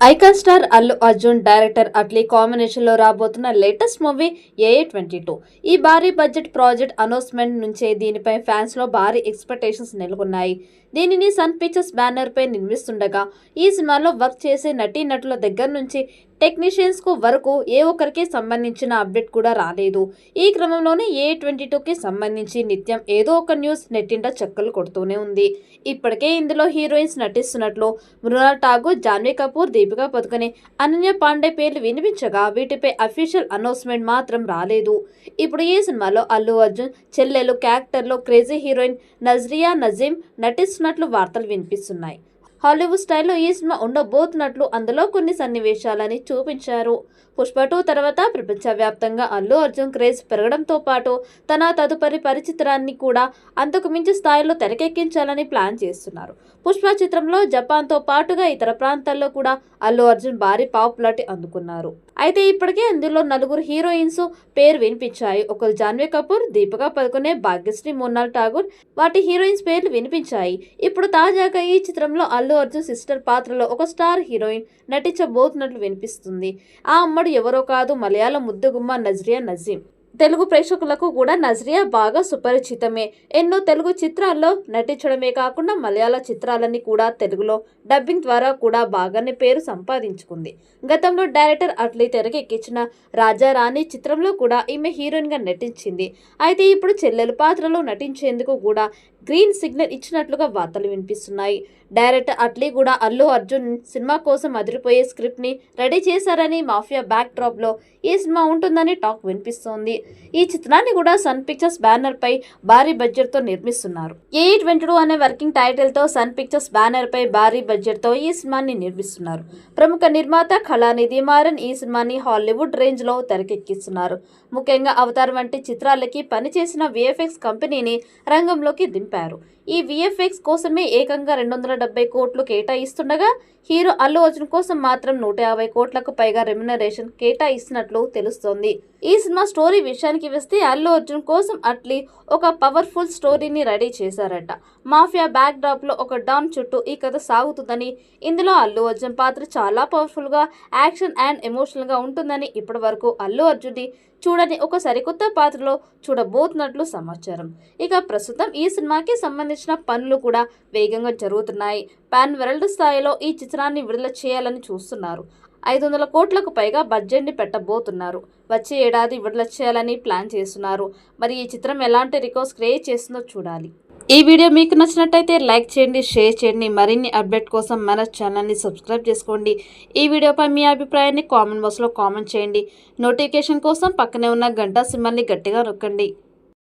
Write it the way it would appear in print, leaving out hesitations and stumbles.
Icon star Allu Arjun director Atlee combination లో రాబోతున్న latest movie AA22. ఈ భారీ బడ్జెట్ ప్రాజెక్ట్ అనౌన్స్మెంట్ నుంచే దీనిపై ఫ్యాన్స్ లో భారీ ఎక్స్పెక్టేషన్స్ నెలకొన్నాయి. దీనిని సన్ పిక్చర్స్ బ్యానర్ పై నిర్మిస్తుండగా ఈ సినిమాలో వర్క్ చేసే నటీనటుల దగ్గర నుంచి టెక్నీషియన్స్ కు వరకు ఏ ఒక్కరికి సంబంధించిన అప్డేట్ కూడా రాలేదు. ఈ క్రమంలోనే AA22కి సంబంధించి నిత్యం ఏదో ఒక న్యూస్ నెట్టింట చక్కలు కొడుతూనే ఉంది. ఇప్పటికే ఇందులో హీరోయిన్స్ నటిస్తున్నట్లు మృణాల్ ఠాగూర్, జాన్వీ కపూర్, దీపికా పదుకొనె, అనన్య పాండే పేర్లు వినిపించగా వీటిపై అఫీషియల్ అనౌన్స్మెంట్ మాత్రం రాలేదు. ఇప్పుడు ఈ సినిమాలో అల్లు అర్జున్ చెల్లెలు క్యారెక్టర్లో క్రేజీ హీరోయిన్ నజ్రియా నజీం నటిస్తున్నట్లు వార్తలు వినిపిస్తున్నాయి. హాలీవుడ్ స్టైల్లో ఈ సినిమా ఉండబోతున్నట్లు అందులో కొన్ని సన్నివేశాలని చూపించారు. పుష్ప 2 తర్వాత ప్రపంచవ్యాప్తంగా అల్లు అర్జున్ క్రేజ్ పెరగడంతో పాటు తన తదుపరి పరిచిత్రాన్ని కూడా అంతకు మించి స్థాయిలో తెరకెక్కించాలని ప్లాన్ చేస్తున్నారు. పుష్ప చిత్రంలో జపాన్తో పాటుగా ఇతర ప్రాంతాల్లో కూడా అల్లు అర్జున్ భారీ పాపులారిటీ అందుకున్నారు. అయితే ఇప్పటికే అందులో నలుగురు హీరోయిన్స్ పేరు వినిపించాయి. ఒకరు జాన్వీ కపూర్, దీపికా పదుకొనె, భాగ్యశ్రీ, మృణాల్ ఠాగూర్ వాటి హీరోయిన్స్ పేర్లు వినిపించాయి. ఇప్పుడు తాజాగా ఈ చిత్రంలో అల్లు అర్జున్ సిస్టర్ పాత్రలో ఒక స్టార్ హీరోయిన్ నటించబోతున్నట్లు వినిపిస్తుంది. ఆ అమ్మడు ఎవరో కాదు, మలయాళం ముద్దుగుమ్మ నజ్రియా నజీం. తెలుగు ప్రేక్షకులకు కూడా నజ్రియా బాగా సుపరిచితమే. ఎన్నో తెలుగు చిత్రాల్లో నటించడమే కాకుండా మలయాళ చిత్రాలని కూడా తెలుగులో డబ్బింగ్ ద్వారా కూడా బాగానే పేరు సంపాదించుకుంది. గతంలో డైరెక్టర్ అట్లీ తెరకెక్కించిన రాజా రాణి చిత్రంలో కూడా ఈమె హీరోయిన్గా నటించింది. అయితే ఇప్పుడు చెల్లెలు పాత్రలో నటించేందుకు కూడా గ్రీన్ సిగ్నల్ ఇచ్చినట్లుగా వార్తలు వినిపిస్తున్నాయి. డైరెక్టర్ అట్లీ కూడా అల్లు అర్జున్ సినిమా కోసం అదిరిపోయే స్క్రిప్ట్ ని రెడీ చేశారని, మాఫియా బ్యాక్ డ్రాప్ లో ఈ సినిమా ఉంటుందని టాక్ వినిపిస్తోంది. ఈ చిత్రాన్ని కూడా సన్ పిక్చర్స్ బ్యానర్ పై భారీ బడ్జెట్ తో నిర్మిస్తున్నారు. AA22 అనే వర్కింగ్ టైటిల్ తో సన్ పిక్చర్స్ బ్యానర్ పై భారీ బడ్జెట్ తో ఈ సినిమాని నిర్మిస్తున్నారు. ప్రముఖ నిర్మాత కళానిధి మారన్ ఈ సినిమాని హాలీవుడ్ రేంజ్ లో తెరకెక్కిస్తున్నారు. ముఖ్యంగా అవతార్ వంటి చిత్రాలకి పనిచేసిన VFX కంపెనీని రంగంలోకి దింపారు. ఈ VFX కోసమే ఏకంగా 270 కోట్లు కేటాయిస్తుండగా హీరో అల్లు అర్జున్ కోసం మాత్రం 150 కోట్లకు పైగా రెమ్యునరేషన్ కేటాయిస్తున్నట్లు తెలుస్తోంది. ఈ సినిమా స్టోరీ విషయానికి వస్తే అల్లు అర్జున్ కోసం అట్లీ ఒక పవర్ఫుల్ స్టోరీని రెడీ చేశారట. మాఫియా బ్యాక్ డ్రాప్ లో ఒక డాన్ చుట్టూ ఈ కథ సాగుతుందని, ఇందులో అల్లు అర్జున్ పాత్ర చాలా పవర్ఫుల్ గా, యాక్షన్ అండ్ ఎమోషనల్ గా ఉంటుందని, ఇప్పటి వరకు అల్లు అర్జున్ ని చూడని ఒక సరికొత్త పాత్రలో చూడబోతున్నట్లు సమాచారం. ఇక ప్రస్తుతం ఈ సినిమాకి సంబంధించిన పనులు కూడా వేగంగా జరుగుతున్నాయి. పాన్ వరల్డ్ స్థాయిలో ఈ చిత్రాన్ని విడుదల చేయాలని చూస్తున్నారు. 500 కోట్లకు పైగా బడ్జెట్ ని పెట్టబోతున్నారు. వచ్చే ఏడాది విడుదల చేయాలని ప్లాన్ చేస్తున్నారు. మరి ఈ చిత్రం ఎలాంటి రికార్డ్స్ క్రియేట్ చేస్తుందో చూడాలి. ఈ వీడియో మీకు నచ్చినట్టయితే లైక్ చేయండి, షేర్ చేయండి. మరిన్ని అప్డేట్ కోసం మన ఛానల్ని సబ్స్క్రైబ్ చేసుకోండి. ఈ వీడియోపై మీ అభిప్రాయాన్ని కామెంట్ బాక్స్లో కామెంట్ చేయండి. నోటిఫికేషన్ కోసం పక్కనే ఉన్న గంట సింబల్ని గట్టిగా నొక్కండి.